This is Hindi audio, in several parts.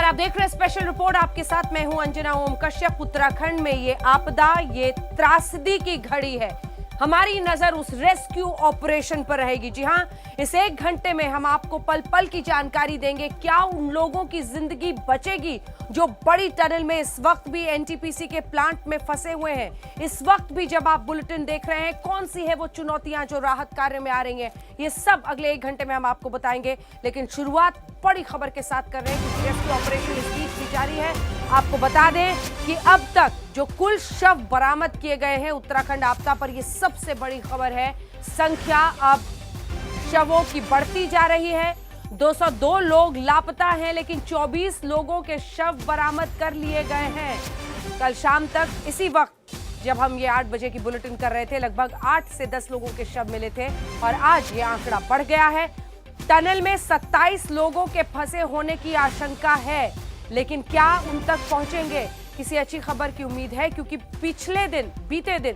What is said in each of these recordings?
आप देख रहे हैं स्पेशल रिपोर्ट। आपके साथ मैं हूं अंजना ओम कश्यप। उत्तराखंड में ये आपदा, ये त्रासदी की घड़ी है। हमारी नजर उस रेस्क्यू ऑपरेशन पर रहेगी। जी हां, इस 1 घंटे में हम आपको पल पल की जानकारी देंगे। क्या उन लोगों की जिंदगी बचेगी जो बड़ी टनल में इस वक्त भी एनटीपीसी के प्लांट में फंसे हुए हैं? इस वक्त भी जब आप बुलेटिन देख रहे हैं, कौन सी है वो चुनौतियां जो राहत कार्य में आ रही हैं? ये सब अगले 1 घंटे में हम आपको बताएंगे। लेकिन शुरुआत बड़ी खबर के साथ कर रहे हैं क्योंकि रेस्क्यू ऑपरेशन इस बीच भी जारी है। आपको बता दें कि अब तक जो कुल शव बरामद किए गए हैं उत्तराखंड आपदा पर, ये सबसे बड़ी खबर है। संख्या अब शवों की बढ़ती जा रही है। 202 लोग लापता हैं, लेकिन 24 लोगों के शव बरामद कर लिए गए हैं। कल शाम तक इसी वक्त जब हम ये 8 बजे की बुलेटिन कर रहे थे, लगभग 8 से 10 लोगों के शव मिले थे और आज ये आंकड़ा बढ़ गया है। टनल में 27 लोगों के फंसे होने की आशंका है, लेकिन क्या उन तक पहुंचेंगे? किसी अच्छी खबर की उम्मीद है क्योंकि बीते दिन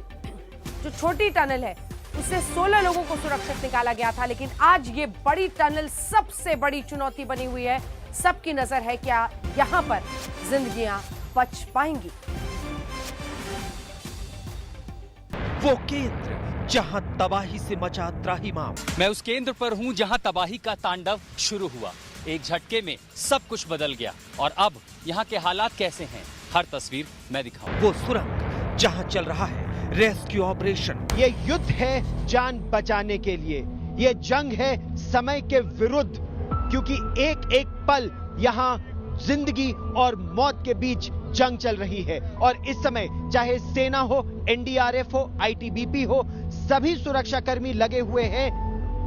जो छोटी टनल है उससे 16 लोगों को सुरक्षित निकाला गया था, लेकिन आज ये बड़ी टनल सबसे बड़ी चुनौती बनी हुई है। सबकी नजर है क्या यहां पर जिंदगियां बच पाएंगी? वो केंद्र जहां तबाही से मचा त्राहिमाम। मैं उस केंद्र पर हूं जहां तबाही का तांडव शुरू हुआ। एक झटके में सब कुछ बदल गया और अब यहाँ के हालात कैसे हैं, हर तस्वीर मैं दिखाऊं। वो सुरंग जहां चल रहा है रेस्क्यू ऑपरेशन। ये युद्ध है जान बचाने के लिए, ये जंग है समय के विरुद्ध, क्योंकि एक एक पल यहाँ जिंदगी और मौत के बीच जंग चल रही है। और इस समय चाहे सेना हो, एनडीआरएफ हो, आईटीबीपी हो, सभी सुरक्षाकर्मी लगे हुए हैं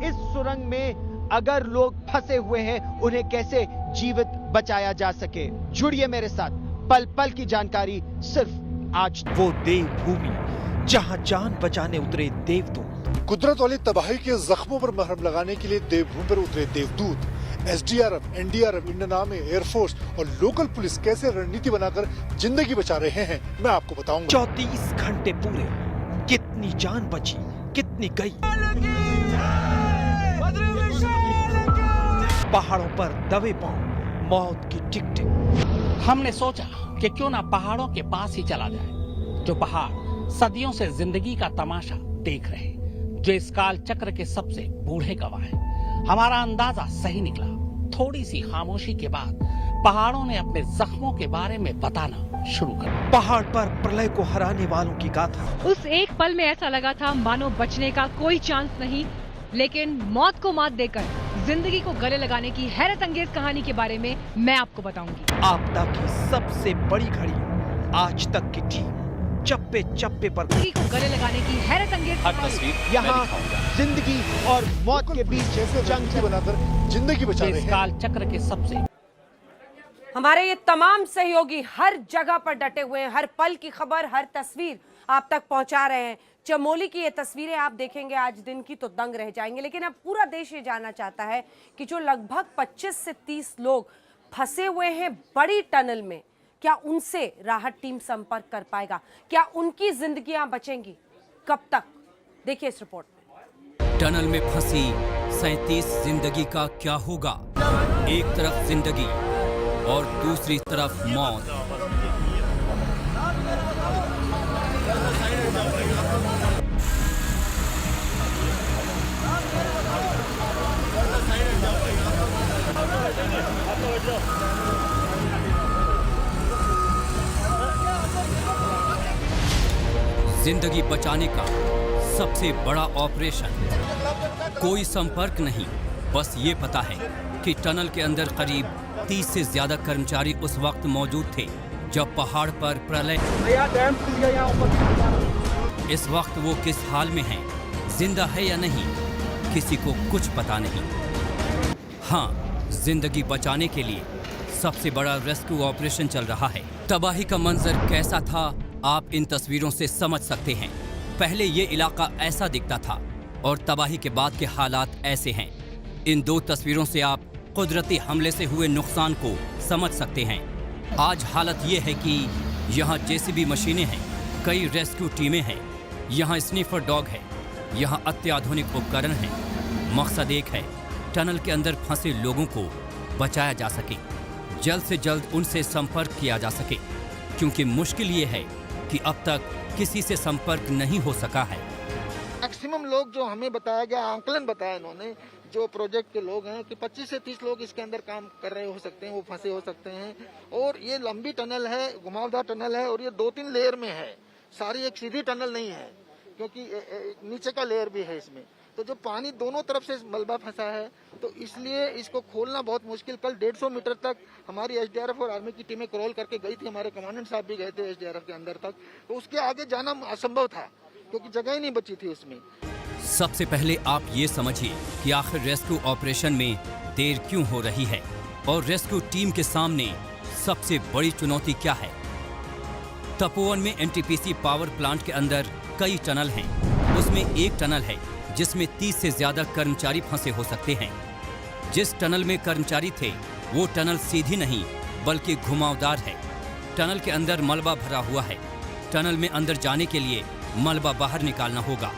इस सुरंग में। अगर लोग फंसे हुए हैं, उन्हें कैसे जीवित बचाया जा सके। जुड़िए मेरे साथ, पल पल की जानकारी सिर्फ आज। वो देवभूमि जहां जान बचाने उतरे देवदूत। कुदरत वाली तबाही के जख्मों पर मरहम लगाने के लिए देवभूमि पर उतरे देवदूत। SDRF, NDRF, Indian army, air force और लोकल पुलिस कैसे रणनीति बनाकर जिंदगी बचा रहे हैं, मैं आपको बताऊंगा। 34 घंटे पूरे, कितनी जान बची, कितनी गई। पहाड़ों पर दबे पांव, मौत की टिक टिक। हमने सोचा कि क्यों ना पहाड़ों के पास ही चला जाए, जो पहाड़ सदियों से जिंदगी का तमाशा देख रहे, जो इस काल चक्र के सबसे बूढ़े गवाह हैं। हमारा अंदाजा सही निकला। थोड़ी सी खामोशी के बाद पहाड़ों ने अपने जख्मों के बारे में बताना शुरू कर। पहाड़ पर प्रलय को हराने वालों की गाथा। उस एक पल में ऐसा लगा था मानो बचने का कोई चांस नहीं, लेकिन मौत को मात देकर जिंदगी को गले लगाने की हैरत अंगेज कहानी के बारे में मैं आपको बताऊंगी। आपदा की सबसे बड़ी घड़ी आज तक की टीम चप्पे चप्पे पर जिंदगी को गले लगाने की हैरत अंगेज हर तस्वीर मैं यहाँ दिखाऊंगा। जिंदगी और मौत के बीच कैसे जंग बनाकर जिंदगी बचा रहे इस हैं। काल चक्र के सबसे हमारे ये तमाम सहयोगी हर जगह पर डटे हुए हैं। हर पल की खबर, हर तस्वीर आप तक पहुंचा रहे हैं। चमोली की ये तस्वीरें आप देखेंगे आज दिन की तो दंग रह जाएंगे। लेकिन अब पूरा देश ये जानना चाहता है कि जो लगभग 25 से 30 लोग फंसे हुए हैं बड़ी टनल में, क्या उनसे राहत टीम संपर्क कर पाएगा? क्या उनकी जिंदगियां बचेंगी? कब तक? देखिए इस रिपोर्ट में। टनल में फंसी 37 जिंदगी का क्या होगा? एक तरफ जिंदगी और दूसरी तरफ मौत। जिंदगी बचाने का सबसे बड़ा ऑपरेशन। कोई संपर्क नहीं, बस ये पता है कि टनल के अंदर करीब 30 से ज्यादा कर्मचारी उस वक्त मौजूद थे जब पहाड़ पर प्रलय। इस वक्त वो किस हाल में हैं, जिंदा है या नहीं, किसी को कुछ पता नहीं। हाँ, जिंदगी बचाने के लिए सबसे बड़ा रेस्क्यू ऑपरेशन चल रहा है। तबाही का मंजर कैसा था आप इन तस्वीरों से समझ सकते हैं। पहले ये इलाका ऐसा दिखता था और तबाही के बाद के हालात ऐसे हैं। इन 2 तस्वीरों से आप कुदरती हमले से हुए नुकसान को समझ सकते हैं। आज हालत ये है कि यहाँ जेसीबी मशीनें हैं, कई रेस्क्यू टीमें हैं, यहाँ स्नीफर डॉग है, यहाँ अत्याधुनिक उपकरण हैं। मकसद एक है, टनल के अंदर फंसे लोगों को बचाया जा सके। जल्द से जल्द उनसे संपर्क किया जा सके, क्योंकि मुश्किल ये है कि अब तक किसी से संपर्क नहीं हो सका है। मैक्सिमम लोग जो हमें बताया गया, आंकलन बताया इन्होंने, जो प्रोजेक्ट के लोग हैं कि 25 से 30 लोग इसके अंदर काम कर रहे हो सकते हैं, वो फंसे हो सकते हैं। और ये लंबी टनल है, घुमावदार टनल है, और ये 2-3 लेयर में है, सारी एक सीधी टनल नहीं है, क्योंकि नीचे का लेयर भी है इसमें। तो जो पानी दोनों तरफ से मलबा फंसा है, तो इसलिए इसको खोलना बहुत मुश्किल। कल 150 मीटर तक हमारी एसडीआरएफ और आर्मी की टीमें क्रॉल करके गई थी, हमारे कमांडेंट साहब भी गए थे एसडीआरएफ के अंदर तक, तो उसके आगे जाना असंभव था, क्योंकि जगह ही नहीं बची थी उसमें। सबसे पहले आप ये समझिए कि आखिर रेस्क्यू ऑपरेशन में देर क्यों हो रही है और रेस्क्यू टीम के सामने सबसे बड़ी चुनौती क्या है। तपोवन में एनटीपीसी पावर प्लांट के अंदर कई टनल हैं। उसमें एक टनल है जिसमें 30 से ज्यादा कर्मचारी फंसे हो सकते हैं। जिस टनल में कर्मचारी थे वो टनल सीधी नहीं बल्कि घुमावदार है। टनल के अंदर मलबा भरा हुआ है। टनल में अंदर जाने के लिए मलबा बाहर निकालना होगा।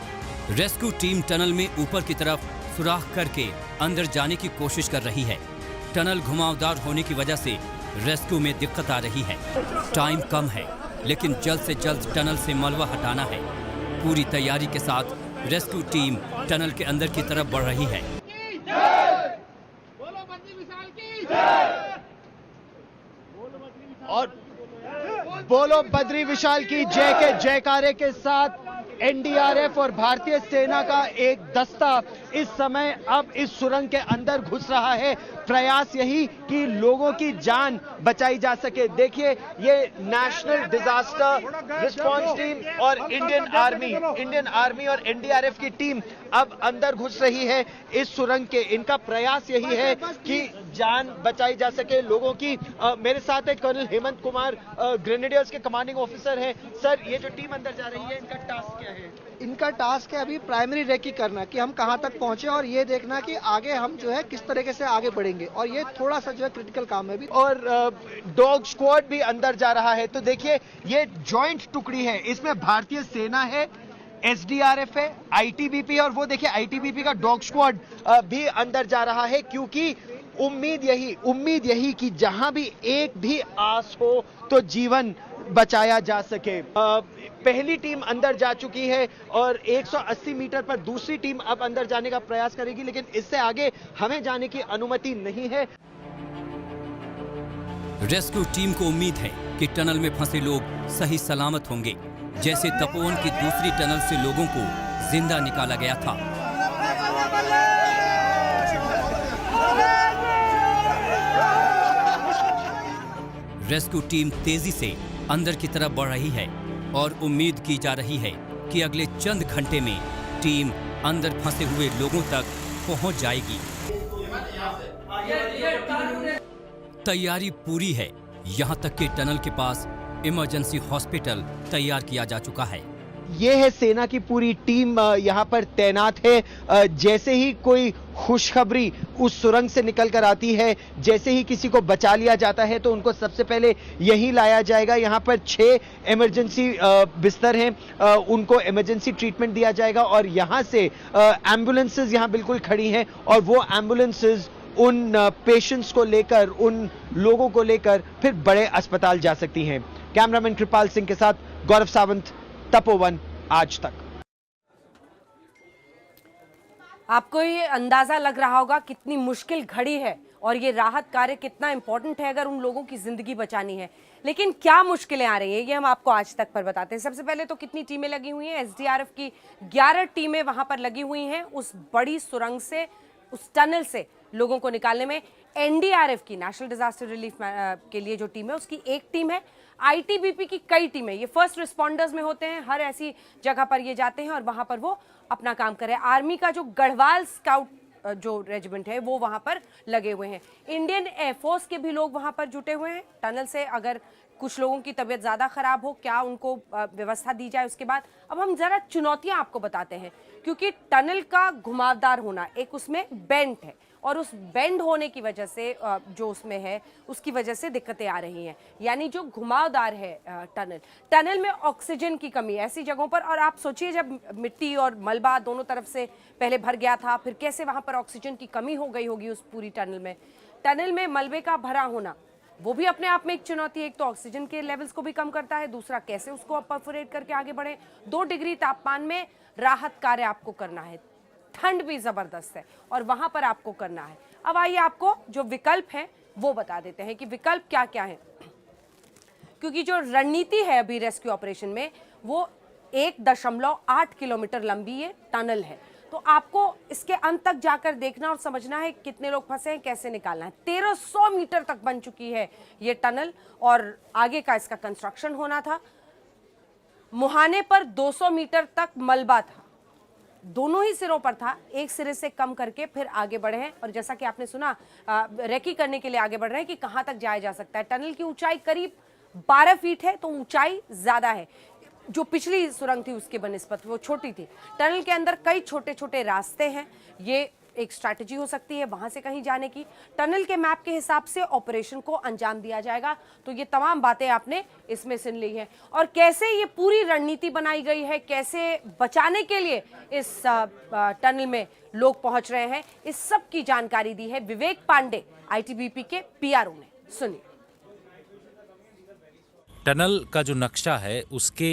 रेस्क्यू टीम टनल में ऊपर की तरफ सुराख करके अंदर जाने की कोशिश कर रही है। टनल घुमावदार होने की वजह से रेस्क्यू में दिक्कत आ रही है। टाइम कम है, लेकिन जल्द से जल्द टनल से मलबा हटाना है। पूरी तैयारी के साथ रेस्क्यू टीम टनल के अंदर की तरफ बढ़ रही है। और बोलो बद्री विशाल की जय के जयकारे के साथ एनडीआरएफ और भारतीय सेना का एक दस्ता इस समय अब इस सुरंग के अंदर घुस रहा है। प्रयास यही कि लोगों की जान बचाई जा सके। देखिए, ये नेशनल डिजास्टर रिस्पांस टीम और इंडियन आर्मी और एनडीआरएफ की टीम अब अंदर घुस रही है इस सुरंग के। इनका प्रयास यही है कि जान बचाई जा सके लोगों की। मेरे साथ है कर्नल हेमंत कुमार, ग्रेनेडियर्स के कमांडिंग ऑफिसर हैं। सर, ये जो टीम अंदर जा रही है, इनका टास्क क्या है? इनका टास्क है अभी प्राइमरी रेकी करना कि हम कहां तक पहुंचे और ये देखना कि आगे हम जो है किस तरीके से आगे बढ़ेंगे, और ये थोड़ा सा जो है क्रिटिकल काम है भी। और डॉग स्क्वाड भी अंदर जा रहा है। तो देखिए, ये जॉइंट टुकड़ी है, इसमें भारतीय सेना है, एसडीआरएफ है, आईटीबीपी, और वो देखिए आईटीबीपी का डॉग स्क्वाड भी अंदर जा रहा है, क्योंकि उम्मीद यही कि जहां भी एक भी आस हो तो जीवन बचाया जा सके। पहली टीम अंदर जा चुकी है और 180 मीटर पर दूसरी टीम अब अंदर जाने का प्रयास करेगी, लेकिन इससे आगे हमें जाने की अनुमति नहीं है। रेस्क्यू टीम को उम्मीद है कि टनल में फंसे लोग सही सलामत होंगे, जैसे तपोवन की दूसरी टनल से लोगों को जिंदा निकाला गया था। रेस्क्यू टीम तेजी से अंदर की तरफ बढ़ रही है और उम्मीद की जा रही है कि अगले चंद घंटे में टीम अंदर फंसे हुए लोगों तक पहुंच जाएगी। तैयारी पूरी है। यहां तक कि टनल के पास इमरजेंसी हॉस्पिटल तैयार किया जा चुका है। ये है सेना की पूरी टीम यहाँ पर तैनात है। जैसे ही कोई खुशखबरी उस सुरंग से निकल कर आती है, जैसे ही किसी को बचा लिया जाता है, तो उनको सबसे पहले यहीं लाया जाएगा। यहाँ पर 6 इमरजेंसी बिस्तर हैं, उनको इमरजेंसी ट्रीटमेंट दिया जाएगा और यहाँ से एम्बुलेंसेज यहाँ बिल्कुल खड़ी हैं और वो एम्बुलेंसेज उन पेशेंट्स को लेकर, उन लोगों को लेकर फिर बड़े अस्पताल जा सकती हैं। कैमरामैन कृपाल सिंह के साथ गौरव सावंत, तपोवन आज तक। आपको ये अंदाजा लग रहा होगा कितनी मुश्किल घड़ी है और ये राहत कार्य कितना इंपॉर्टेंट है अगर उन लोगों की जिंदगी बचानी है। लेकिन क्या मुश्किलें आ रही हैं ये हम आपको आज तक पर बताते हैं। सबसे पहले तो कितनी टीमें लगी हुई हैं। एसडीआरएफ की 11 टीमें वहां पर लगी हुई हैं उस बड़ी सुरंग से, उस टनल से लोगों को निकालने में। एनडीआरएफ की, नेशनल डिजास्टर रिलीफ के लिए जो टीम है उसकी एक टीम है। आईटीबीपी की कई टीमें, ये फर्स्ट रिस्पॉन्डर्स में होते हैं, हर ऐसी जगह पर ये जाते हैं और वहां पर वो अपना काम करें। आर्मी का जो गढ़वाल स्काउट जो रेजिमेंट है वो वहां पर लगे हुए हैं। इंडियन एयरफोर्स के भी लोग वहां पर जुटे हुए हैं। टनल से अगर कुछ लोगों की तबीयत ज़्यादा खराब हो, क्या उनको व्यवस्था दी जाए उसके बाद। अब हम ज़रा चुनौतियां आपको बताते हैं, क्योंकि टनल का घुमावदार होना, एक उसमें बेंट है और उस बेंड होने की वजह से जो उसमें है उसकी वजह से दिक्कतें आ रही हैं। यानी जो घुमावदार है टनल में ऑक्सीजन की कमी ऐसी जगहों पर। और आप सोचिए, जब मिट्टी और मलबा दोनों तरफ से पहले भर गया था, फिर कैसे वहां पर ऑक्सीजन की कमी हो गई होगी उस पूरी टनल में। टनल में मलबे का भरा होना वो भी अपने आप में एक चुनौती है। एक तो ऑक्सीजन के लेवल्स को भी कम करता है, दूसरा कैसे उसको परफोरेट करके आगे बढ़े। 2 डिग्री तापमान में राहत कार्य आपको करना है, ठंड भी जबरदस्त है और वहां पर आपको करना है। अब आइए आपको जो विकल्प हैं वो बता देते हैं कि विकल्प क्या क्या है, क्योंकि जो रणनीति है अभी रेस्क्यू ऑपरेशन में वो 1.8 किलोमीटर लंबी ये टनल है। तो आपको इसके अंत तक जाकर देखना और समझना है कितने लोग फंसे हैं, कैसे निकालना है। 1300 मीटर तक बन चुकी है ये टनल और आगे का इसका कंस्ट्रक्शन होना था। मुहाने पर 200 मीटर तक मलबा था, दोनों ही सिरों पर था, एक सिरे से कम करके फिर आगे बढ़े हैं। और जैसा कि आपने सुना रेकी करने के लिए आगे बढ़ रहे हैं कि कहां तक जाया जा सकता है। टनल की ऊंचाई करीब 12 फीट है, तो ऊंचाई ज्यादा है। जो पिछली सुरंग थी उसके बनिस्बत वो छोटी थी। टनल के अंदर कई छोटे छोटे रास्ते हैं, ये एक स्ट्रैटेजी हो सकती है वहां से कहीं जाने की। टनल के मैप के हिसाब से ऑपरेशन को अंजाम दिया जाएगा। तो ये तमाम बातें आपने इसमें सुन ली हैं और कैसे ये पूरी रणनीति बनाई गई है, कैसे बचाने के लिए इस टनल में लोग पहुंच रहे हैं, इस सब की जानकारी दी है विवेक पांडे आईटीबीपी के पीआरओ ने। सुनिए। टनल का जो नक्शा है उसके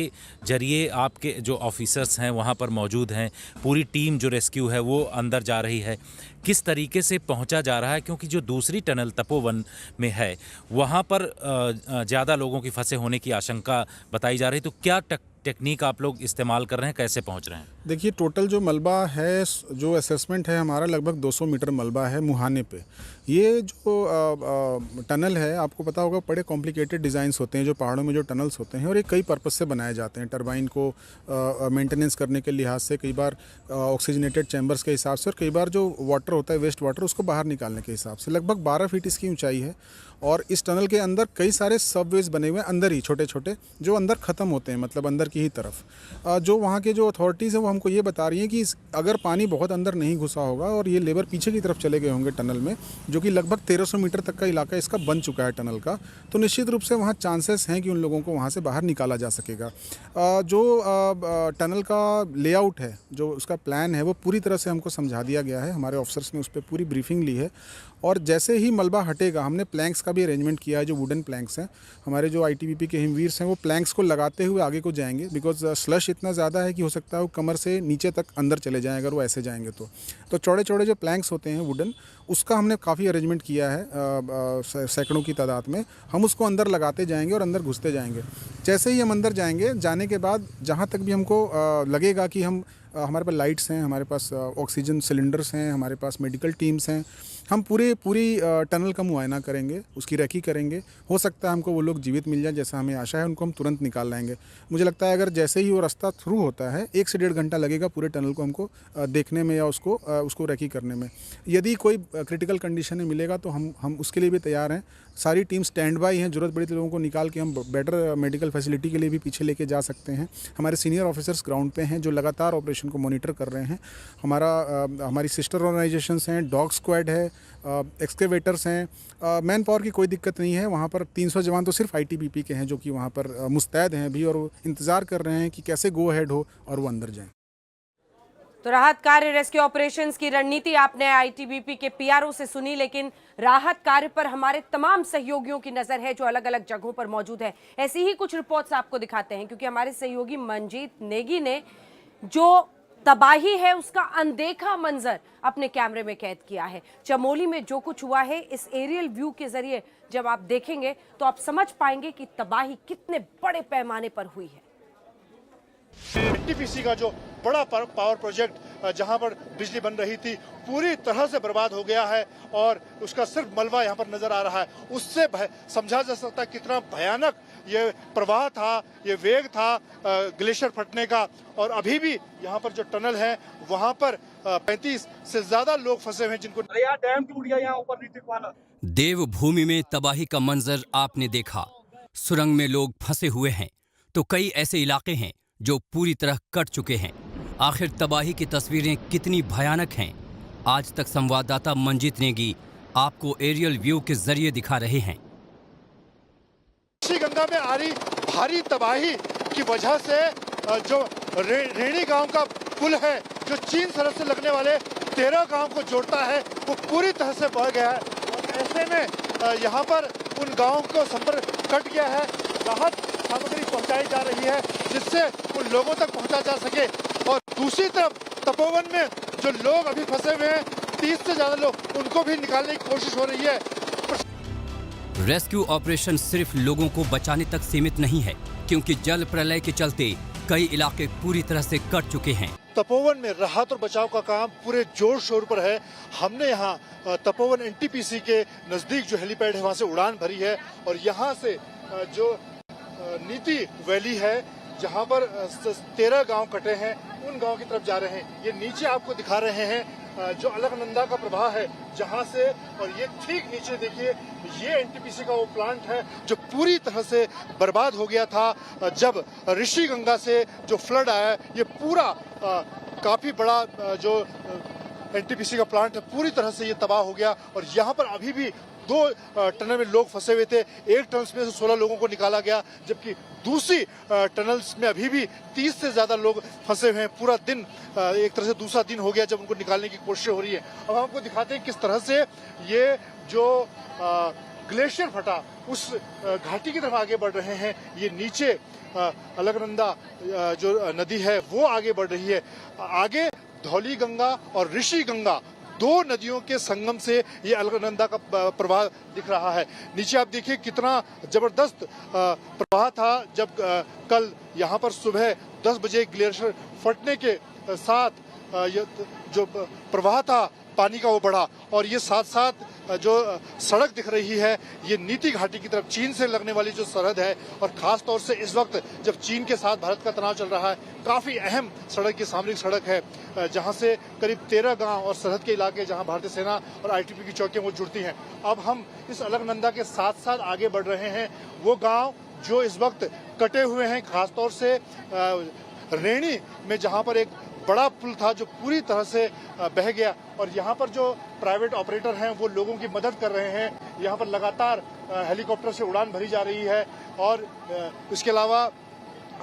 जरिए आपके जो ऑफिसर्स हैं वहाँ पर मौजूद हैं, पूरी टीम जो रेस्क्यू है वो अंदर जा रही है। किस तरीके से पहुँचा जा रहा है, क्योंकि जो दूसरी टनल तपोवन में है वहाँ पर ज़्यादा लोगों की फंसे होने की आशंका बताई जा रही। तो क्या टेक्निक आप लोग इस्तेमाल कर रहे हैं, कैसे पहुँच रहे हैं? देखिए, टोटल जो मलबा है, जो असेसमेंट है हमारा, लगभग 200 मीटर मलबा है मुहाने पे। ये जो टनल है, आपको पता होगा बड़े कॉम्प्लिकेटेड डिज़ाइंस होते हैं जो पहाड़ों में जो टनल्स होते हैं, और ये कई पर्पस से बनाए जाते हैं। टरबाइन को मेंटेनेंस करने के लिहाज से, कई बार ऑक्सीजनेटेड चैम्बर्स के हिसाब से, और कई बार जो वाटर होता है, वेस्ट वाटर, उसको बाहर निकालने के हिसाब से। लगभग 12 फीट इसकी ऊंचाई है और इस टनल के अंदर कई सारे सबवेज बने हुए हैं, अंदर ही छोटे छोटे, जो अंदर ख़त्म होते हैं, मतलब अंदर की ही तरफ। जो वहाँ के जो अथॉरिटीज़ हैं वो हमको ये बता रही हैं कि अगर पानी बहुत अंदर नहीं घुसा होगा और ये लेबर पीछे की तरफ चले गए होंगे टनल में, जो कि लगभग 1300 मीटर तक का इलाका इसका बन चुका है टनल का, तो निश्चित रूप से वहाँ चांसेस हैं कि उन लोगों को वहाँ से बाहर निकाला जा सकेगा। जो टनल का लेआउट है, जो उसका प्लान है, वो पूरी तरह से हमको समझा दिया गया है। हमारे ऑफिसर्स ने उस पर पूरी ब्रीफिंग ली है और जैसे ही मलबा हटेगा, हमने प्लैंक्स का भी अरेंजमेंट किया है, जो वुडन प्लैंक्स हैं। हमारे जो आईटीबीपी के हिमवीर्स हैं वो प्लैंक्स को लगाते हुए आगे को जाएंगे, बिकॉज स्लश इतना ज़्यादा है कि हो सकता है वो कमर से नीचे तक अंदर चले जाएं अगर वो ऐसे जाएंगे तो चौड़े चौड़े जो प्लैंक्स होते हैं वुडन, उसका हमने काफ़ी अरेंजमेंट किया है सैकड़ों की तादाद में। हम उसको अंदर लगाते जाएंगे और अंदर घुसते जाएंगे। जैसे ही हम अंदर जाएंगे, जाने के बाद जहाँ तक भी हमको लगेगा कि हमारे पास लाइट्स हैं, हमारे पास ऑक्सीजन सिलेंडर्स हैं, हमारे पास मेडिकल टीम्स हैं, हम पूरी टनल का मुआयना करेंगे, उसकी रेकी करेंगे। हो सकता है हमको वो लोग जीवित मिल जाए, जैसा हमें आशा है, उनको हम तुरंत निकाल लाएंगे। मुझे लगता है अगर जैसे ही वो रास्ता थ्रू होता है, 1 से 1.5 घंटा लगेगा पूरे टनल को हमको देखने में या उसको रेकी करने में। यदि कोई क्रिटिकल कंडीशन में मिलेगा तो हम उसके लिए भी तैयार हैं। सारी टीम स्टैंड बाई हैं, जरूरत पड़ी तो लोगों को निकाल के हम बेटर मेडिकल फैसिलिटी के लिए भी पीछे लेके जा सकते हैं। हमारे सीनियर ऑफिसर्स ग्राउंड पे हैं जो लगातार ऑपरेशन को मॉनिटर कर रहे हैं। हमारी सिस्टर ऑर्गेनाइजेशंस हैं, डॉग स्क्वाड है, एक्सकेवेटर्स हैं। मैन पावर की कोई दिक्कत नहीं है। वहाँ पर 300 जवान तो सिर्फ आईटीबीपी के हैं जो कि वहाँ पर मुस्तैद हैं अभी, और वो इंतज़ार कर रहे हैं कि कैसे गो अहेड हो और वो अंदर जाएं। तो राहत कार्य रेस्क्यू ऑपरेशंस की रणनीति आपने आईटीबीपी के पीआरओ से सुनी, लेकिन राहत कार्य पर हमारे तमाम सहयोगियों की नजर है जो अलग अलग जगहों पर मौजूद है। ऐसी ही कुछ रिपोर्ट्स आपको दिखाते हैं, क्योंकि हमारे सहयोगी मंजीत नेगी ने जो तबाही है उसका अनदेखा मंजर अपने कैमरे में कैद किया है। चमोली में जो कुछ हुआ है, इस एरियल व्यू के जरिए जब आप देखेंगे तो आप समझ पाएंगे कि तबाही कितने बड़े पैमाने पर हुई है। एनटीपीसी का जो बड़ा पावर प्रोजेक्ट जहां पर बिजली बन रही थी, पूरी तरह से बर्बाद हो गया है और उसका सिर्फ मलबा यहां पर नजर आ रहा है। उससे समझा जा सकता है कितना भयानक ये प्रवाह था, ये वेग था ग्लेशियर फटने का। और अभी भी यहाँ पर जो टनल है वहां पर 35 से ज्यादा लोग फंसे हुए हैं जिनको डैम टूट गया यहाँ ऊपर नीचे वाला। देवभूमि में तबाही का मंजर आपने देखा। सुरंग में लोग फंसे हुए हैं तो कई ऐसे इलाके हैं जो पूरी तरह कट चुके हैं। आखिर तबाही की तस्वीरें कितनी भयानक हैं, आज तक संवाददाता मंजीत नेगी आपको एरियल व्यू के जरिए दिखा रहे हैं। गंगा में आ रही भारी तबाही की वजह से जो रेणी गांव का पुल है, जो चीन सरहद से लगने वाले 13 गांव को जोड़ता है, वो पूरी तरह से बह गया है। और ऐसे में यहाँ पर उन गांवों को संपर्क कट गया है। राहत सामग्री पहुंचाई जा रही है जिससे उन लोगों तक पहुंचा जा सके। और दूसरी तरफ तपोवन में जो लोग अभी फंसे हुए हैं, 30 से ज्यादा लोग, उनको भी निकालने की कोशिश हो रही है। रेस्क्यू ऑपरेशन सिर्फ लोगों को बचाने तक सीमित नहीं है, क्योंकि जल प्रलय के चलते कई इलाके पूरी तरह से कट चुके हैं। तपोवन में राहत और बचाव का काम पूरे जोर शोर पर है। हमने यहाँ तपोवन एनटीपीसी के नजदीक जो हेलीपैड है वहाँ से उड़ान भरी है और यहाँ से जो नीति वैली है जहाँ पर 13 गांव कटे हैं, उन गांव की तरफ जा रहे हैं। ये नीचे आपको दिखा रहे हैं जो अलकनंदा का प्रवाह है जहां से, और ये ठीक नीचे देखिए, ये एनटीपीसी का वो प्लांट है जो पूरी तरह से बर्बाद हो गया था जब ऋषि गंगा से जो फ्लड आया। ये पूरा काफी बड़ा जो एनटीपीसी का प्लांट है पूरी तरह से ये तबाह हो गया। और यहाँ पर अभी भी 2 टनल में लोग फंसे हुए थे। एक टनल में से 16 लोगों को निकाला गया, जबकि दूसरी टनल्स में अभी भी 30 से ज्यादा लोग फंसे हुए हैं। पूरा दिन एक तरह से दूसरा दिन हो गया जब उनको निकालने की कोशिश हो रही है। अब आपको दिखाते हैं किस तरह से ये जो ग्लेशियर फटा उस घाटी की तरफ आगे बढ़ रहे हैं। ये नीचे अलकनंदा जो नदी है वो आगे बढ़ रही है। आगे धौली गंगा और ऋषि गंगा 2 नदियों के संगम से ये अलकनंदा का प्रवाह दिख रहा है। नीचे आप देखिए कितना जबरदस्त प्रवाह था जब कल यहाँ पर सुबह 10 बजे ग्लेशियर फटने के साथ जो प्रवाह था पानी का वो बढ़ा। और ये साथ साथ जो सड़क दिख रही है ये नीति घाटी की तरफ चीन से लगने वाली जो सरहद है, और खास तौर से इस वक्त जब चीन के साथ भारत का तनाव चल रहा है, काफी अहम सड़क ये सामरिक सड़क है जहां से करीब 13 गांव और सरहद के इलाके जहां भारतीय सेना और आईटीबी की चौकियां वो जुड़ती हैं। अब हम इस अलकनंदा के साथ साथ आगे बढ़ रहे हैं। वो गाँव जो इस वक्त कटे हुए हैं, खासतौर से रेणी में जहाँ पर एक बड़ा पुल था जो पूरी तरह से बह गया, और यहाँ पर जो प्राइवेट ऑपरेटर हैं वो लोगों की मदद कर रहे हैं। यहाँ पर लगातार हेलीकॉप्टर से उड़ान भरी जा रही है। और इसके अलावा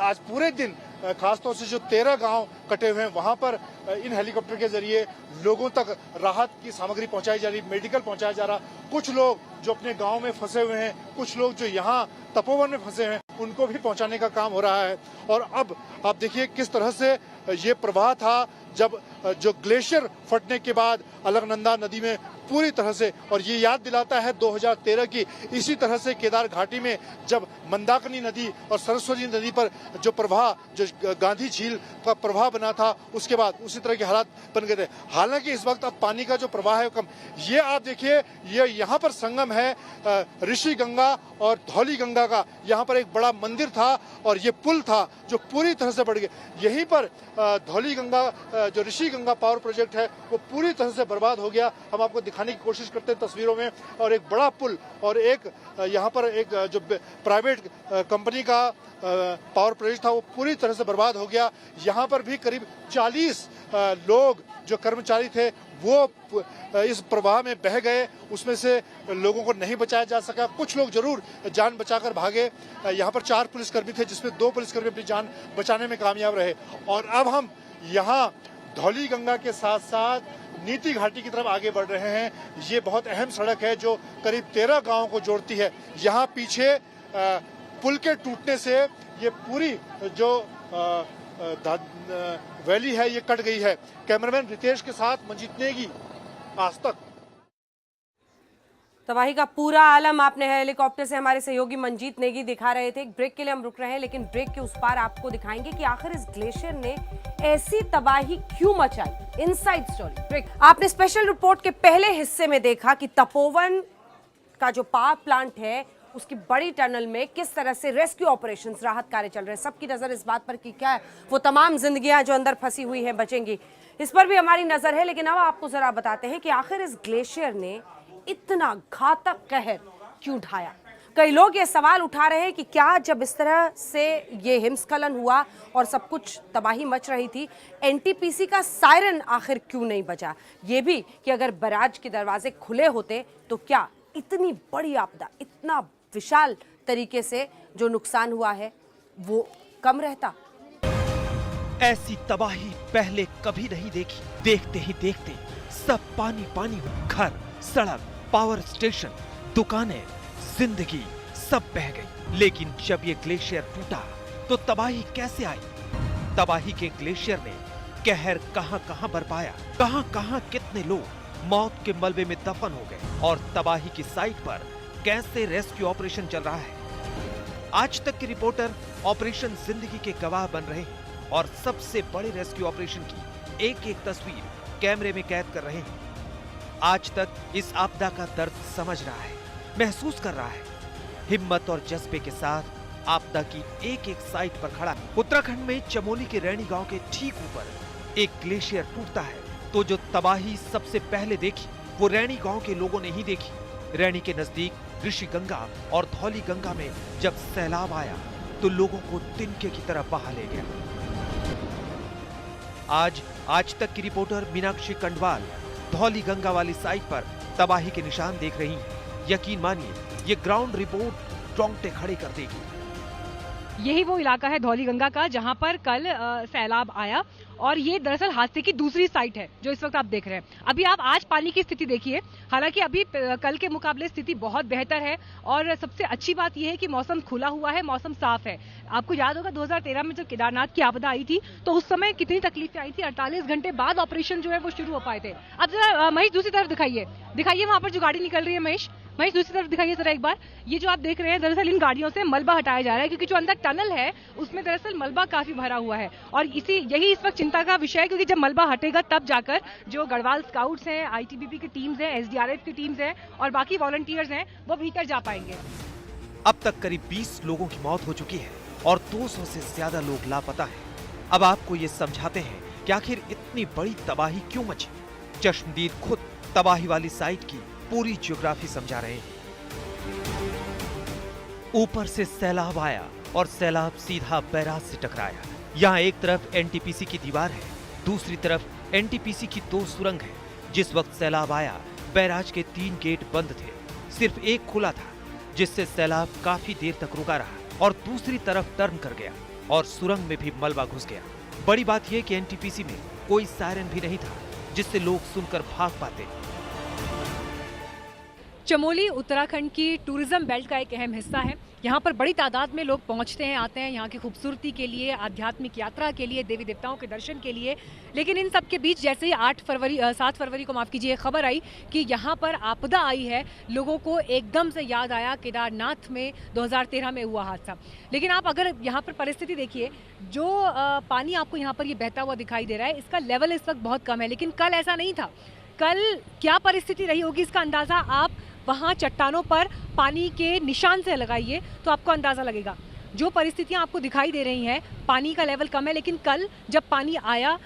आज पूरे दिन खासतौर से जो 13 गांव कटे हुए हैं वहां पर इन हेलीकॉप्टर के जरिए लोगों तक राहत की सामग्री पहुंचाई जा रही, मेडिकल पहुंचाया जा रहा। कुछ लोग जो अपने गांव में फंसे हुए हैं, कुछ लोग जो यहाँ तपोवन में फंसे हैं, उनको भी पहुंचाने का काम हो रहा है। और अब आप देखिए किस तरह से ये प्रवाह था जब जो ग्लेशियर फटने के बाद अलकनंदा नदी में पूरी तरह से, और ये याद दिलाता है 2013 की इसी तरह से केदार घाटी में जब मंदाकिनी नदी और सरस्वती नदी पर जो प्रवाह, जो गांधी झील का प्रवाह बना था, उसके बाद उसी तरह के हालात बन गए थे। हालांकि इस वक्त अब पानी का जो प्रवाह है कम। ये आप देखिए, ये यहाँ पर संगम है ऋषि गंगा और धौली गंगा का। यहाँ पर एक बड़ा मंदिर था और ये पुल था जो पूरी तरह से बढ़ गया। यहीं पर धौली गंगा जो ऋषि गंगा पावर प्रोजेक्ट है वो पूरी तरह से बर्बाद हो गया। हम आपको दिखाने की कोशिश करते हैं तस्वीरों में। और एक बड़ा पुल और एक यहाँ पर एक जो प्राइवेट कंपनी का पावर प्रोजेक्ट था वो पूरी तरह से बर्बाद हो गया। यहाँ पर भी करीब 40 लोग जो कर्मचारी थे वो इस प्रवाह में बह गए। उसमें से लोगों को नहीं बचाया जा सका। कुछ लोग जरूर जान बचाकर भागे। यहाँ पर 4 पुलिसकर्मी थे जिसमें 2 पुलिसकर्मी अपनी जान बचाने में कामयाब रहे। और अब हम यहाँ धौली गंगा के साथ साथ नीति घाटी की तरफ आगे बढ़ रहे हैं। ये बहुत अहम सड़क है जो करीब 13 गांवों को जोड़ती है। यहाँ पीछे पुल के टूटने से ये पूरी जो वैली है ये कट गई है। कैमरामैन रितेश के साथ मंजीत नेगी, आज तक। तबाही का पूरा आलम आपने हेलीकॉप्टर से हमारे सहयोगी मंजीत नेगी दिखा रहे थे। एक ब्रेक के लिए हम रुक रहे हैं, लेकिन ब्रेक के उस पार आपको दिखाएंगे कि आखिर इस ग्लेशियर ने ऐसी तबाही क्यों मचाई। Inside story break. आपने स्पेशल रिपोर्ट के पहले हिस्से में देखा कि तपोवन का जो पावर प्लांट है उसकी बड़ी टनल में किस तरह से रेस्क्यू ऑपरेशंस, राहत कार्य चल रहे हैं। सबकी नजर इस बात पर कि क्या वो तमाम जिंदगियां जो अंदर फंसी हुई हैं बचेंगी, इस पर भी हमारी नजर है। लेकिन अब आपको जरा बताते हैं कि आखिर इस ग्लेशियर ने इतना घातक कहर क्यों ढाया। कई लोग ये सवाल उठा रहे हैं कि क्या जब इस तरह से ये हिमस्खलन हुआ और सब कुछ तबाही मच रही थी, एनटीपीसी का सायरन आखिर क्यों नहीं बजा। ये भी कि अगर बैराज के दरवाजे खुले होते तो क्या इतनी बड़ी आपदा, इतना विशाल तरीके से जो नुकसान हुआ है वो कम रहता। ऐसी तबाही पहले कभी नहीं देखी। देखते ही देखते सब पानी पानी। घर, सड़क, पावर स्टेशन, दुकानें जिंदगी सब बह गई। लेकिन जब ये ग्लेशियर टूटा तो तबाही कैसे आई? तबाही के ग्लेशियर ने कहर कहां-कहां बरपाया, कहां-कहां कितने लोग मौत के मलबे में दफन हो गए और तबाही की साइट पर कैसे रेस्क्यू ऑपरेशन चल रहा है। आज तक के रिपोर्टर ऑपरेशन जिंदगी के गवाह बन रहे हैं और सबसे बड़े रेस्क्यू ऑपरेशन की एक-एक तस्वीर कैमरे में कैद कर रहे हैं। आज तक इस आपदा का दर्द समझ रहा है, महसूस कर रहा है। हिम्मत और जज्बे के साथ आपदा की एक-एक साइट पर खड़ा है। उत्तराखंड में चमोली के रैणी गांव के ठीक ऊपर एक ग्लेशियर टूटता है तो जो तबाही सबसे पहले देखी वो रैणी गांव के लोगों ने ही देखी। रैणी के नजदीक ऋषि गंगा और धौली गंगा में जब सैलाब आया तो लोगों को तिनके की तरह बहा ले गया। आज तक की रिपोर्टर मीनाक्षी कंडवाल धौली गंगा वाली साइट पर तबाही के निशान देख रही हैं। यकीन मानिए ये ग्राउंड रिपोर्ट रोंगटे खड़े कर देगी। यही वो इलाका है धौली गंगा का जहां पर कल सैलाब आया और ये दरअसल हादसे की दूसरी साइट है जो इस वक्त आप देख रहे हैं। अभी आप आज पानी की स्थिति देखिए, हालांकि अभी कल के मुकाबले स्थिति बहुत बेहतर है और सबसे अच्छी बात यह है कि मौसम खुला हुआ है, मौसम साफ है। आपको याद होगा 2013 में जब केदारनाथ की आपदा आई थी तो उस समय कितनी तकलीफें आई थी, 48 घंटे बाद ऑपरेशन जो है वो शुरू हो पाए थे। अब जरा महेश दूसरी तरफ दिखाइए वहां पर जो गाड़ी निकल रही है। महेश दूसरी तरफ दिखाइए जरा एक बार। ये जो आप देख रहे हैं दरअसल इन गाड़ियों से मलबा हटाया जा रहा है क्योंकि जो अंदर टनल है उसमें दरअसल मलबा काफी भरा हुआ है और यही इस वक्त चिंता का विषय है क्योंकि जब मलबा हटेगा तब जाकर जो गढ़वाल स्काउट्स हैं, आईटीबीपी की टीम्स हैं, एसडीआरएफ की टीम्स हैं और बाकी वॉलंटियर्स हैं वो भीतर जा पाएंगे। अब तक करीब 20 लोगों की मौत हो चुकी है और 200 से ज्यादा लोग लापता हैं। अब आपको ये समझाते हैं कि आखिर इतनी बड़ी तबाही क्यों मची। चश्मदीद खुद तबाही वाली साइट की पूरी ज्योग्राफी समझा रहे हैं। ऊपर से सैलाब आया और सैलाब सीधा बैराज से टकराया। यहाँ एक तरफ एनटीपीसी की दीवार है, दूसरी तरफ एनटीपीसी की 2 सुरंग है। जिस वक्त सैलाब आया बैराज के 3 गेट बंद थे, सिर्फ एक खुला था जिससे सैलाब काफी देर तक रुका रहा और दूसरी तरफ टर्न कर गया और सुरंग में भी मलबा घुस गया। बड़ी बात यह कि एनटीपीसी में कोई सायरन भी नहीं था जिससे लोग सुनकर भाग पाते। चमोली उत्तराखंड की टूरिज्म बेल्ट का एक अहम हिस्सा है। यहाँ पर बड़ी तादाद में लोग पहुँचते हैं, आते हैं यहाँ की खूबसूरती के लिए, आध्यात्मिक यात्रा के लिए, देवी देवताओं के दर्शन के लिए। लेकिन इन सब के बीच जैसे ही 7 फरवरी को माफ़ कीजिए खबर आई कि यहाँ पर आपदा आई है, लोगों को एकदम से याद आया केदारनाथ में 2013 में हुआ हादसा। लेकिन आप अगर यहाँ पर परिस्थिति देखिए, जो पानी आपको यहाँ पर ये बहता हुआ दिखाई दे रहा है इसका लेवल इस वक्त बहुत कम है। लेकिन कल ऐसा नहीं था। कल क्या परिस्थिति रही होगी इसका अंदाज़ा आप वहाँ चट्टानों पर पानी के निशान से लगाइए तो आपको अंदाज़ा लगेगा। जो परिस्थितियाँ आपको दिखाई दे रही हैं, पानी का लेवल कम है लेकिन कल जब पानी आया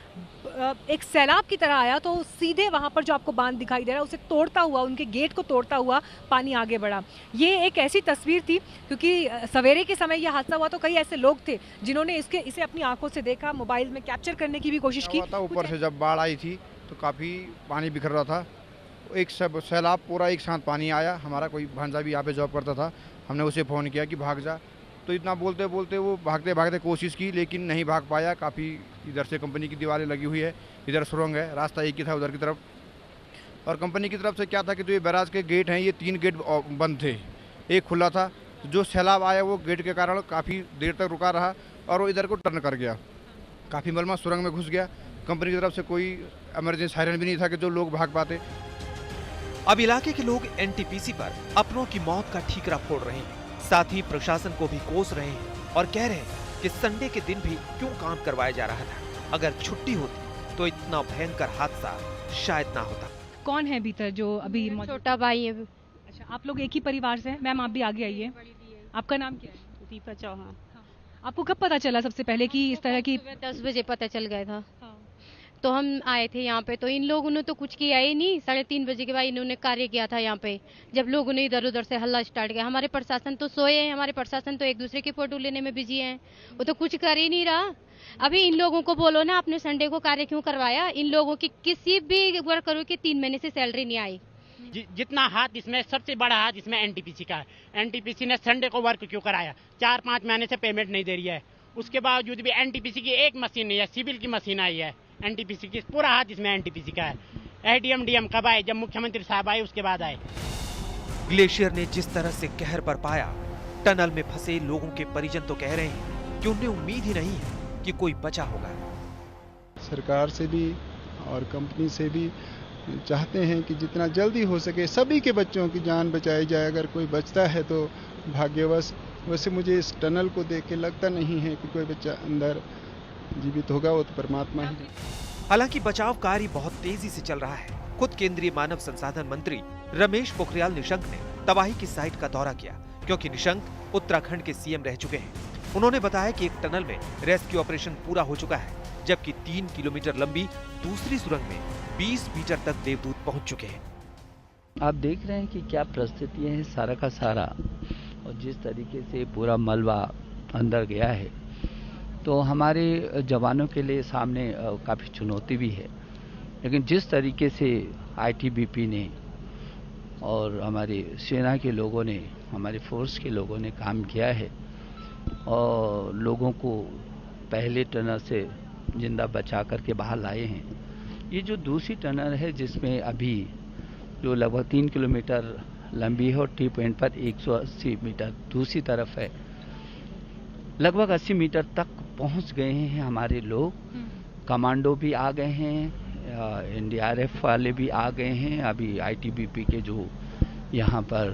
एक सैलाब की तरह आया तो सीधे वहाँ पर जो आपको बांध दिखाई दे रहा है उसे तोड़ता हुआ, उनके गेट को तोड़ता हुआ पानी आगे बढ़ा। ये एक ऐसी तस्वीर थी क्योंकि सवेरे के समय यह हादसा हुआ तो कई ऐसे लोग थे जिन्होंने इसे अपनी आंखों से देखा, मोबाइल में कैप्चर करने की भी कोशिश की। ऊपर से जब बाढ़ आई थी तो काफ़ी पानी बिखर रहा था, एक सैलाब पूरा एक साथ पानी आया। हमारा कोई भांजा भी यहाँ पे जॉब करता था, हमने उसे फ़ोन किया कि भाग जा, तो इतना बोलते बोलते वो भागते भागते कोशिश की लेकिन नहीं भाग पाया। काफ़ी इधर से कंपनी की दीवारें लगी हुई है, इधर सुरंग है, रास्ता एक ही था उधर की तरफ। और कंपनी की तरफ से क्या था कि जो ये बैराज के गेट हैं ये 3 गेट बंद थे, एक खुला था। जो सैलाब आया वो गेट के कारण काफ़ी देर तक रुका रहा और वो इधर को टर्न कर गया, काफ़ी मलबा सुरंग में घुस गया। कंपनी की तरफ से कोई इमरजेंसी सायरन भी नहीं था कि जो लोग भाग पाते। अब इलाके के लोग एनटीपीसी पर अपनों की मौत का ठीकरा फोड़ रहे हैं, साथ ही प्रशासन को भी कोस रहे हैं और कह रहे हैं कि संडे के दिन भी क्यों काम करवाया जा रहा था। अगर छुट्टी होती तो इतना भयंकर हादसा शायद ना होता। कौन है भीतर जो अभी? छोटा भाई है। अच्छा, आप लोग एक ही परिवार से हैं? मैम आप भी आगे आइए। आपका नाम क्या है? दीपा चौहान। आपको कब पता चला सबसे पहले कि इस तरह की? 10 बजे पता चल गया था तो हम आए थे यहाँ पे, तो इन लोगों ने तो कुछ किया ही नहीं। 3:30 बजे के बाद इन्होंने कार्य किया था यहाँ पे, जब लोगों ने इधर उधर से हल्ला स्टार्ट किया। हमारे प्रशासन तो सोए हैं, हमारे प्रशासन तो एक दूसरे की फोटो लेने में बिजी हैं, वो तो कुछ कर ही नहीं रहा। अभी इन लोगों को बोलो ना आपने संडे को कार्य क्यों करवाया। इन लोगों की किसी भी वर्करों की 3 महीने से सैलरी नहीं आई। जितना हाथ इसमें, सबसे बड़ा हाथ इसमें एनटीपीसी का है। एनटीपीसी ने संडे को वर्क क्यों कराया? 4-5 महीने से पेमेंट नहीं दे रही है, उसके बावजूद भी एनटीपीसी की एक मशीन नहीं है, सिविल की मशीन आई है। एनटीपीसी की पूरा हाथ इसमें एनटीपीसी का है। एडीएम डीएम कब आए? जब मुख्यमंत्री साहब आए उसके बाद आए। ग्लेशियर ने जिस तरह से कहर बरपाया, टनल में फंसे लोगों के परिजन तो कह रहे हैं कि उन्हें उम्मीद ही नहीं है कि कोई बचा होगा। सरकार से भी और कंपनी से भी चाहते हैं कि जितना जल्दी हो सके सभी के बच्चों की जान बचाई जाए। अगर कोई बचता है तो भाग्यवश, वैसे मुझे इस टनल को देख के लगता नहीं है कि कोई बच्चा अंदर जीवित होगा, वो तो परमात्मा ही। हालांकि बचाव कार्य बहुत तेजी से चल रहा है। खुद केंद्रीय मानव संसाधन मंत्री रमेश पोखरियाल निशंक ने तबाही की साइट का दौरा किया, क्योंकि निशंक उत्तराखंड के सीएम रह चुके हैं। उन्होंने बताया कि एक टनल में रेस्क्यू ऑपरेशन पूरा हो चुका है, जबकि 3 किलोमीटर लंबी दूसरी सुरंग में 20 मीटर तक देवदूत पहुंच चुके हैं। आप देख रहे हैं कि क्या परिस्थितियां हैं सारा का सारा, और जिस तरीके से पूरा मलबा अंदर गया है, तो हमारे जवानों के लिए सामने काफ़ी चुनौती भी है। लेकिन जिस तरीके से आईटीबीपी ने और हमारी सेना के लोगों ने, हमारे फोर्स के लोगों ने काम किया है और लोगों को पहले टनल से जिंदा बचा करके बाहर लाए हैं। ये जो दूसरी टनल है जिसमें अभी जो लगभग 3 किलोमीटर लंबी है और टी पॉइंट पर 180 मीटर दूसरी तरफ है, लगभग 80 मीटर तक पहुंच गए हैं हमारे लोग। कमांडो भी आ गए हैं, एनडीआरएफ वाले भी आ गए हैं। अभी आईटीबीपी के जो यहाँ पर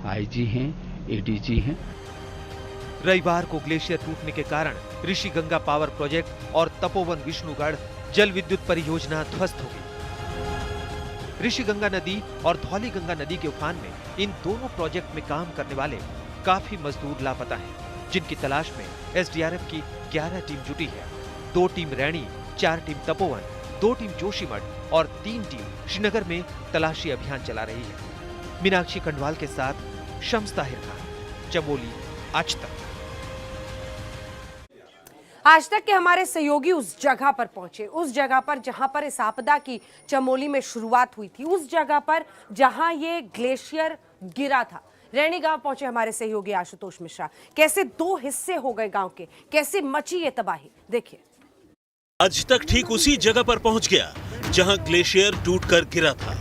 आईजी हैं, एडीजी हैं। रविवार को ग्लेशियर टूटने के कारण ऋषिगंगा पावर प्रोजेक्ट और तपोवन विष्णुगढ़ जल विद्युत परियोजना ध्वस्त हो गई। ऋषिगंगा नदी और धौलीगंगा नदी के उफान में इन दोनों प्रोजेक्ट में काम करने वाले काफी मजदूर लापता हैं, जिनकी तलाश में एसडीआरएफ की 11 टीम जुटी है। 2 team Raini, 4 team Tapovan, 2 team Joshimath और 3 टीम श्रीनगर में तलाशी अभियान चला रही है। मीनाक्षी खंडवाल के साथ शम्स ताहिर खान, चमोली, आज तक। आज तक के हमारे सहयोगी उस जगह पर पहुंचे, उस जगह पर जहां पर इस आपदा की चमोली में शुरुआत हुई थी, उस जगह पर जहां ये ग्लेशियर गिरा था। रैणी गांव पहुंचे हमारे सहयोगी आशुतोष मिश्रा। कैसे 2 हिस्से हो गए गांव के, कैसे मची ये तबाही, देखिए। आज तक ठीक उसी जगह पर पहुंच गया जहां ग्लेशियर टूटकर गिरा था।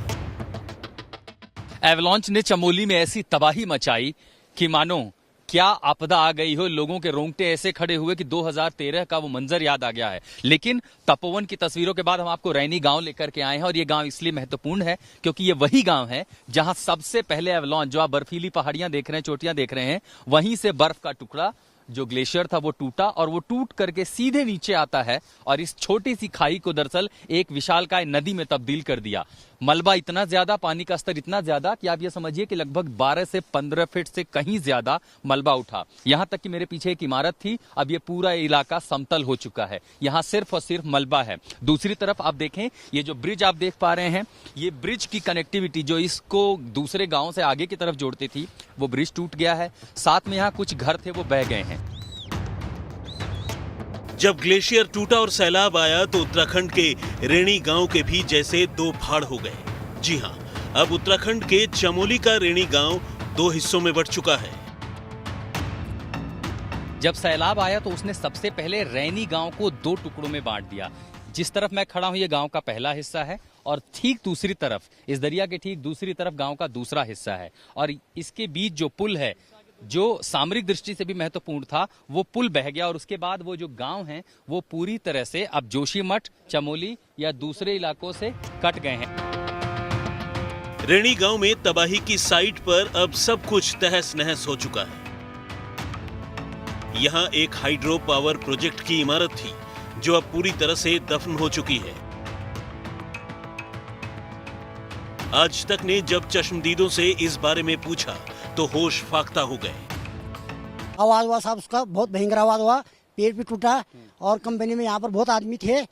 एवलांच ने चमोली में ऐसी तबाही मचाई कि मानो क्या आपदा आ गई हो। लोगों के रोंगटे ऐसे खड़े हुए कि 2013 का वो मंजर याद आ गया है। लेकिन तपोवन की तस्वीरों के बाद हम आपको रैनी गांव लेकर के आए हैं, और ये गांव इसलिए महत्वपूर्ण है क्योंकि ये वही गांव है जहां सबसे पहले एवलांच, जो आप बर्फीली पहाड़ियां देख रहे हैं, चोटियां देख रहे हैं, वहीं से बर्फ का टुकड़ा जो ग्लेशियर था वो टूटा, और वो टूट करके सीधे नीचे आता है और इस छोटी सी खाई को दरअसल एक विशालकाय नदी में तब्दील कर दिया। मलबा इतना ज्यादा, पानी का स्तर इतना ज्यादा कि आप ये समझिए कि लगभग 12 से 15 फीट से कहीं ज्यादा मलबा उठा। यहां तक कि मेरे पीछे एक इमारत थी, अब ये पूरा इलाका समतल हो चुका है। यहां सिर्फ और सिर्फ मलबा है। दूसरी तरफ आप देखें, ये जो ब्रिज आप देख पा रहे हैं, ये ब्रिज की कनेक्टिविटी जो इसको दूसरे गांव से आगे की तरफ जोड़ती थी, वो ब्रिज टूट गया है। साथ में यहाँ कुछ घर थे, वो बह गए हैं। जब ग्लेशियर टूटा और सैलाब आया तो उत्तराखंड के रेणी गांव के भी जैसे 2 भाड़ हो गए। जी हां, अब उत्तराखंड के चमोली का रेणी गांव 2 हिस्सों में बंट चुका है। जब सैलाब आया तो उसने सबसे पहले रैनी गांव को 2 टुकड़ों में बांट दिया। जिस तरफ मैं खड़ा हूं, ये गांव का पहला हिस्सा है, और ठीक दूसरी तरफ, इस दरिया के ठीक दूसरी तरफ गांव का दूसरा हिस्सा है। और इसके बीच जो पुल है, जो सामरिक दृष्टि से भी महत्वपूर्ण था, वो पुल बह गया, और उसके बाद वो जो गांव हैं वो पूरी तरह से अब जोशीमठ, चमोली या दूसरे इलाकों से कट गए हैं। रेणी गांव में तबाही की साइट पर अब सब कुछ तहस नहस हो चुका है। यहां एक हाइड्रो पावर प्रोजेक्ट की इमारत थी जो अब पूरी तरह से दफन हो चुकी है। आज तक ने जब चश्मदीदों से इस बारे में पूछा तो होश फाख्ता हो गए। आवाज हुआ साहब, उसका बहुत भयंकर आवाज हुआ, पेड़ भी टूटा, और कंपनी में यहाँ पर बहुत आदमी थे,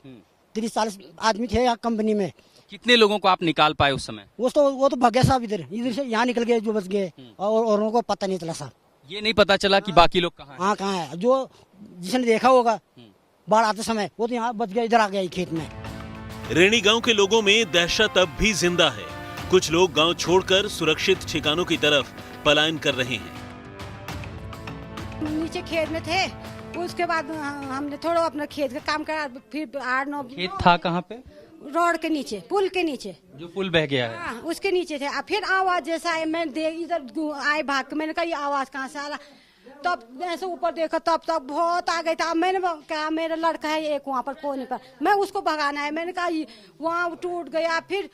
30-40 आदमी थे यहाँ कंपनी में। कितने लोगों को आप निकाल पाए उस समय? वो तो भाग गया साहब, इधर से यहाँ निकल गए जो बच गए, और औरों को पता नहीं चला साहब। ये नहीं पता चला कि बाकी लोग कहाँ हैं? हाँ, कहाँ है, जो जिसने देखा होगा बाढ़ आते समय, वो तो यहाँ बच गया, इधर आ गया खेत में। रेणी गांव के लोगों में दहशत अब भी जिंदा है। कुछ लोग गांव छोड़कर सुरक्षित ठिकानों की तरफ पलायन कर रहे हैं। नीचे खेत में थे, उसके बाद हमने थोड़ा अपना खेत का काम करा, फिर 8-9 खेत था कहाँ पे? रोड के नीचे, पुल के नीचे, जो पुल बह गया है। हाँ, उसके नीचे थे। फिर आवाज जैसा है, मैं इधर आए भाग के, मैंने कहा ये आवाज कहाँ से आ रहा, तब ऐसे ऊपर देखा, तब तक बहुत आ गई था। मैंने कहा मेरा लड़का है एक वहाँ पर कोने पर, मैं उसको भगाना है, मैंने कहा वहाँ टूट गया। फिर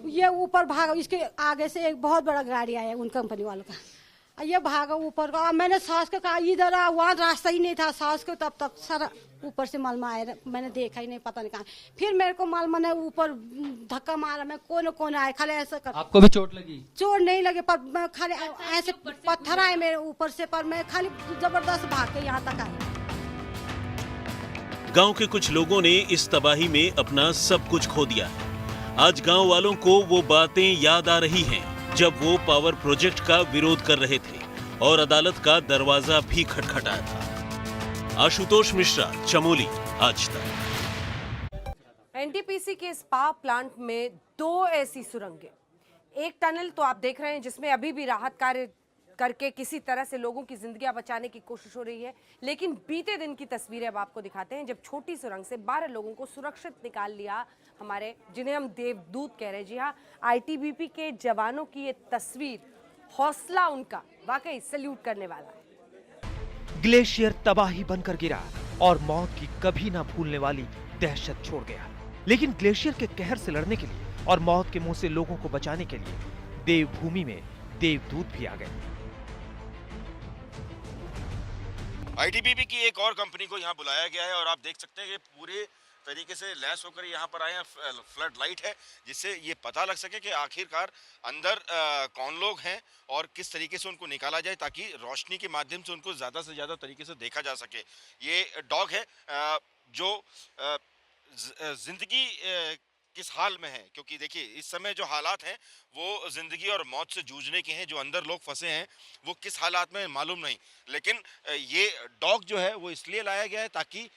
ये ऊपर भागा, इसके आगे से एक बहुत बड़ा गाड़ी आया उन कंपनी वालों का, ये भागा ऊपर का। मैंने सास को कहा इधर आ, वहाँ रास्ता ही नहीं था सास को, तब तक सारा ऊपर से मलमा आया, मैंने देखा ही नहीं, पता नहीं कहाँ। फिर मेरे को मलमा ने ऊपर धक्का मारा, मैं कोने आया, खाली ऐसा कर। आपको भी चोट लगी? चोट नहीं लगे, पर मैं खाली ऐसे पत्थर आए मेरे ऊपर से, पर मैं खाली जबरदस्त भाग के यहाँ तक आई। गांव के कुछ लोगों ने इस तबाही में अपना सब कुछ खो दिया है। आज गांव वालों को वो बातें याद आ रही हैं जब वो पावर प्रोजेक्ट का विरोध कर रहे थे और अदालत का दरवाजा भी खटखटाया था। आशुतोष मिश्रा, चमोली, आज तक। एनटीपीसी के इस पावर प्लांट में 2 ऐसी सुरंगें, एक टनल तो आप देख रहे हैं जिसमें अभी भी राहत कार्य करके किसी तरह से लोगों की जिंदगियां बचाने की कोशिश हो रही है, लेकिन बीते दिन की तस्वीरें अब आपको दिखाते हैं जब छोटी सुरंग से 12 लोगों को सुरक्षित निकाल लिया हमारे, जिन्हें हम देवदूत कह रहे हैं। जी हाँ, आईटीबीपी के जवानों की ये तस्वीर, हौसला उनका वाकई सैल्यूट करने वाला है। ग्लेशियर तबाही बनकर गिरा और मौत की कभी ना भूलने वाली दहशत छोड़ गया। लेकिन ग्लेशियर के कहर से लड़ने के लिए और मौत के मुंह से लोगों को बचाने के लिए देवभूमि में देवदूत भी आ गए। आईटीबीपी की एक और कंपनी को यहाँ बुलाया गया है और आप देख सकते हैं कि पूरे तरीके से लैस होकर यहाँ पर आए हैं। फ्लड लाइट है जिससे ये पता लग सके कि आखिरकार अंदर कौन लोग हैं और किस तरीके से उनको निकाला जाए ताकि रोशनी के माध्यम से उनको ज़्यादा से ज़्यादा तरीके से देखा जा सके। ये डॉग है जो जिंदगी किस हाल में है, क्योंकि देखिए इस समय जो हालात हैं वो जिंदगी और मौत से जूझने के हैं। जो अंदर लोग फंसे हैं वो किस हालात में मालूम नहीं, लेकिन ये डॉग जो है वो इसलिए लाया गया है ताकि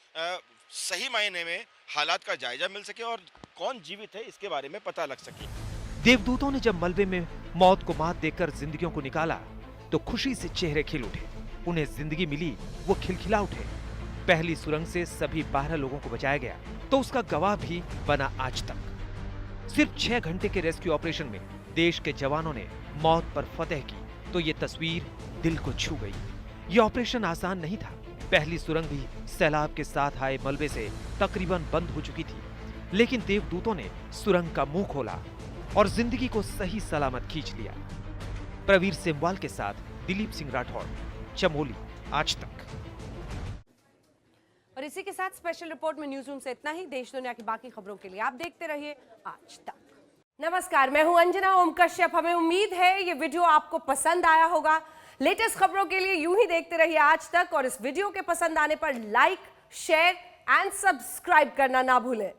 सही मायने में हालात का जायजा मिल सके और कौन जीवित है इसके बारे में पता लग सके। देवदूतों ने जब मलबे में मौत को मात देकर जिंदगियों को निकाला तो खुशी से चेहरे खिल उठे। उन्हें जिंदगी मिली, वो खिलखिला उठे। पहली सुरंग से सभी 12 लोगों को बचाया गया तो उसका गवाह भी बना आज तक। सिर्फ 6 घंटे के रेस्क्यू ऑपरेशन में देश के जवानों ने मौत पर फतेह की तो ये तस्वीर दिल को छू गई। ये ऑपरेशन आसान नहीं था। पहली सुरंग भी सैलाब के साथ आए मलबे से तकरीबन बंद हो चुकी थी, लेकिन देवदूतों ने सुरंग का मुंह खोला और जिंदगी को सही सलामत खींच लिया। प्रवीर सेमवाल के साथ दिलीप सिंह राठौड़, चमोली, आज तक। और इसी के साथ स्पेशल रिपोर्ट में न्यूज रूम से इतना ही। देश दुनिया की बाकी खबरों के लिए आप देखते रहिए आज तक। नमस्कार, मैं हूं अंजना ओम कश्यप। हमें उम्मीद है ये वीडियो आपको पसंद आया होगा। लेटेस्ट खबरों के लिए यूं ही देखते रहिए आज तक और इस वीडियो के पसंद आने पर लाइक, शेयर एंड सब्सक्राइब करना ना भूलें।